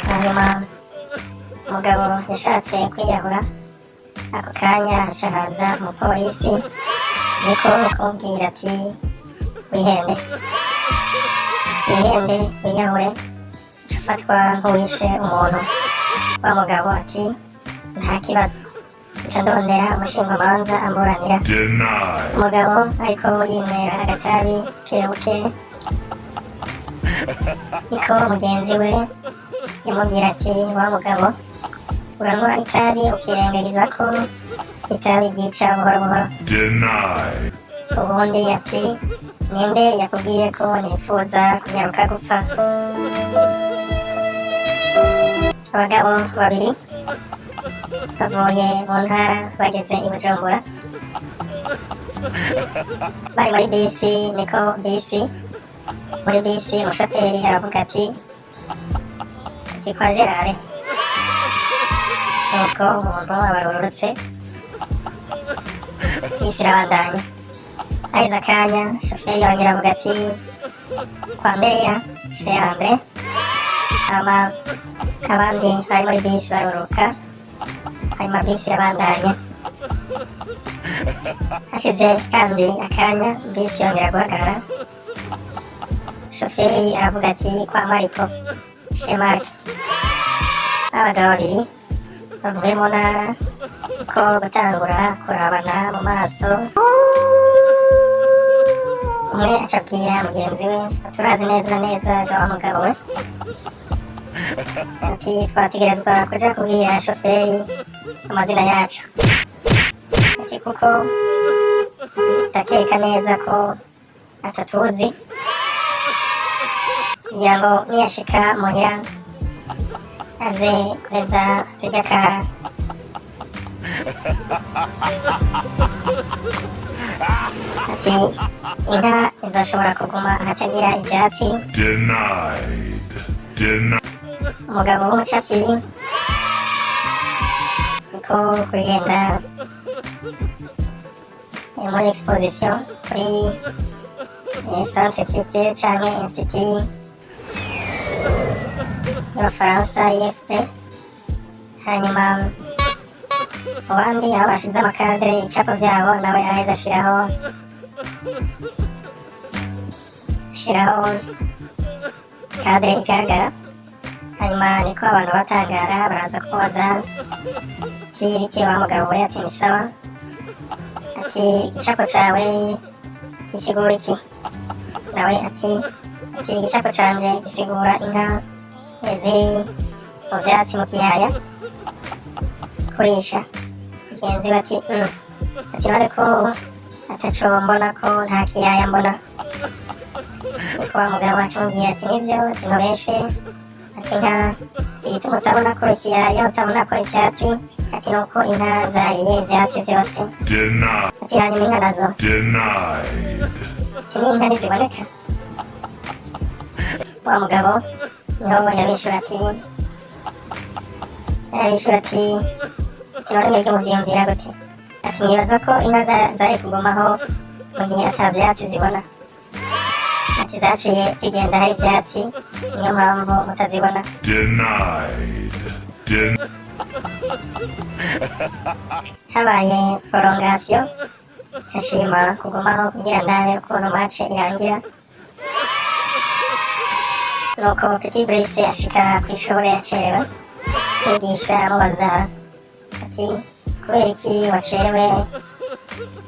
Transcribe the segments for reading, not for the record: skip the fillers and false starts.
hanyuma umugabo yashatse kwiyahura. Ako kanya haca haza umupolisi niko kumubwira ati wihende wiyahure ufatwa nk'uwishe umuntu. Wa mugabo ati nta kibazo, nca ndondera umushingamanza amburanira. Umugabo ariko yinywera agatabi kebuke niko mugenzi we yamubwira ati wa mugabo uranywa itabi ukirengagiza ko itabi ryica buhoro buhoro. Ubundi ati ninde yakubwiye ko nifuza kunyaruka gupfa? Abagabo babiri bavuye mu ntara bageze i Bujumbura, bari muri bisi. Niko muri bisi umushoferi aravuga ati kwa Gerard, nuko umuntu abarurutse bisi irabandanya. Aheza akanya shoferi yongera avuga ati kwa Ndeya chez Andre. Abandi bari muri bisi baruruka, hanyuma bisi irabandanya. Hashize kandi akanya bisi yongera guhagarara, shoferi aravuga ati kwa Mariko chez Mark. Abagabo babiri bavuye mu ntara ko gutangura kurabana mu maso. Umwe acabwira mugenzi we turazi neza neza wa mugabo we ati twategerezwa kuja kubwira shoferi amazina yacu, ati kuko takeka neza ko atatuzi, kugira ngo niyashika muhira aze kuheza turya kara. Ati inka izashobora kuguma ahatagira ivyatsi. Umugabo w'umucapyi niko kugenda muri exposition kuri centre culturel canke institut y'Abafaransa IFP. Hanyuma mu bandi aho bashize amakadere ibicapo vyabo nawe araheza ashiraho kadere igaragara. Hanyuma niko abantu batangara baraza kumubaza ati biki wa mugabo we? Ati ni sawa. Ati igicapo cawe gisigura iki? Nawe ati igicapo canje gisigura inka ziri mu vyatsi mu kiyaya kurisha. Mugenzi we ati none ko ataco mbona, ko nta kiyaya mbona. Niko wa mugabo acamubwira ati nivyo zinobeshe, ati inka igituma utabona ko ikiyaya, utabona ko ivyatsi, ati nuko inka zariye ivyatsi vyose. Ati hanyuma inka nazo ati n'inka ntiziboneka. Wa mugabo niho yabishura ati none mwebwe muvyiyumvira gute? Ati nibaza ko inka zari kugumaho mu gihe ata vyatsi zibona. Ati zaciye zigenda hari ivyatsi, niyo mpamvu mutazibona. Habaye prolongation, nshima kugumaho kugira ndabe ukuntu match irangira. Nuko Petit Brice ashika kw'ishure yacerewe. Mwigisha aramubaza ati kubera iki wacerewe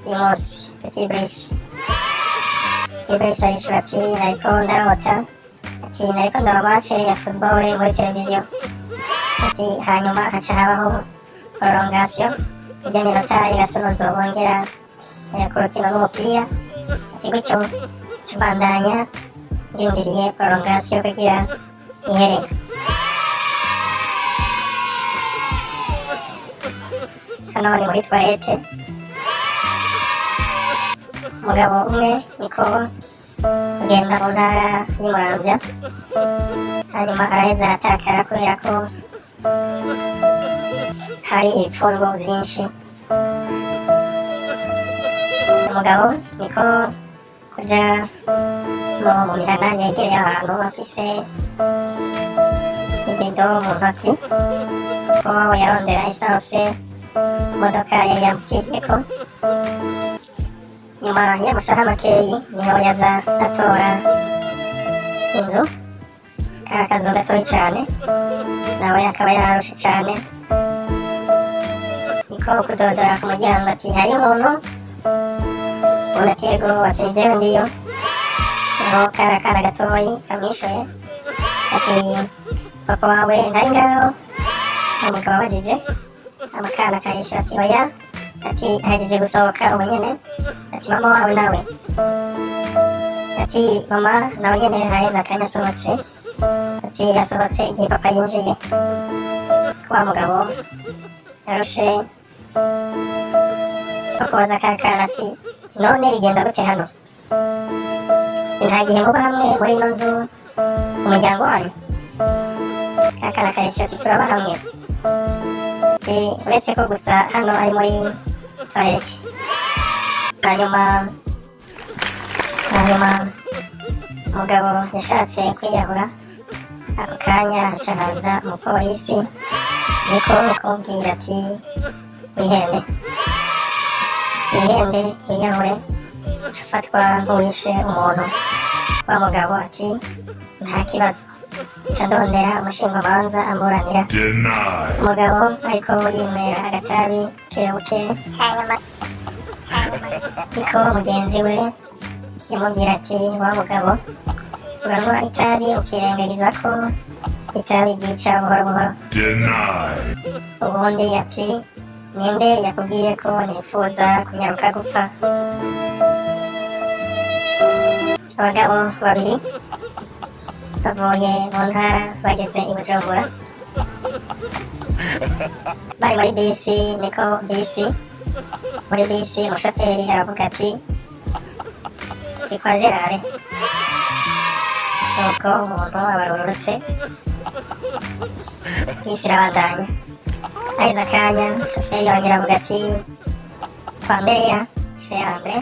uyu munsi Petit Brice? Petit Brice arishura ati nariko ndarota, ati nariko ndaba match ya football muri televiziyo. Ati hanyuma haca habaho prolongation, iryo minota igasonozo bongera ku rukino rw'umupira. Ati gutyo cubandanya ndindiriye prolongation kugira ihere. Hano ni muri toilette. Umugabo umwe niko agenda mu ntara y'Umuramvya, hanyuma araheza aratakara kubera ko hari ibipfungo vyinshi. Umugabo niko kuja mu mihana yegereye abantu bafise akabido mu ntoki ko yarondera esanse imodoka yari yamupfiriyeko. Nyuma y'amasaha makeyi niho yaza atora inzu, kari akazu gatoyi cane, nawe akaba yararushe cane, niko kudodora ku muryango ati hari umuntu, undi ati yego, ati ni jewe ndiyo. Naho kari akana gatoyi kamwishuye ati papa wawe ntari ngaho. Umugabo abajije, amakana kahishura ati oya, ati ahejeje gusohoka ubu nyene, ati mama wawe nawe, ati mama nawe nyene haheze akanya asohotse, ati yasohotse igihe papa yinjiye. Wa mugabo yarushe kubaza ka kana ati none bigenda gute hano, nta gihe muba hamwe muri ino nzu umuryango wanyu? Ka kana kahise ati turaba hamwe, ati uretse ko gusa hano ari muri toilette. Hanyuma umugabo yashatse kwiyahura, ako kanya haca umupolisi, niko kumubwira ati wihende wiyahure, ufatwa nk'uwishe umuntu. Wa mugabo ati nta kibazo, nca ndondera umushingamanza amburanira. Umugabo ariko yinywera agatabi kebuke, hanyuma niko mugenzi we yamubwira ati wa mugabo uranywa itabi ukirengagiza ko itabi ryica buhoro buhoro. Ubundi ati ninde yakubwiye ko nifuza kunyaruka gupfa? Abagabo babiri bavuye mu ntara bageze i Bujumbura, bari muri bisi, niko muri bisi umushoferi aravuga ati kwa Gerard, nuko umuntu abarurutse, bisi irabandanya. Haheze akanya shoferi yongera avuga ati kwa Mbeya chez Andre.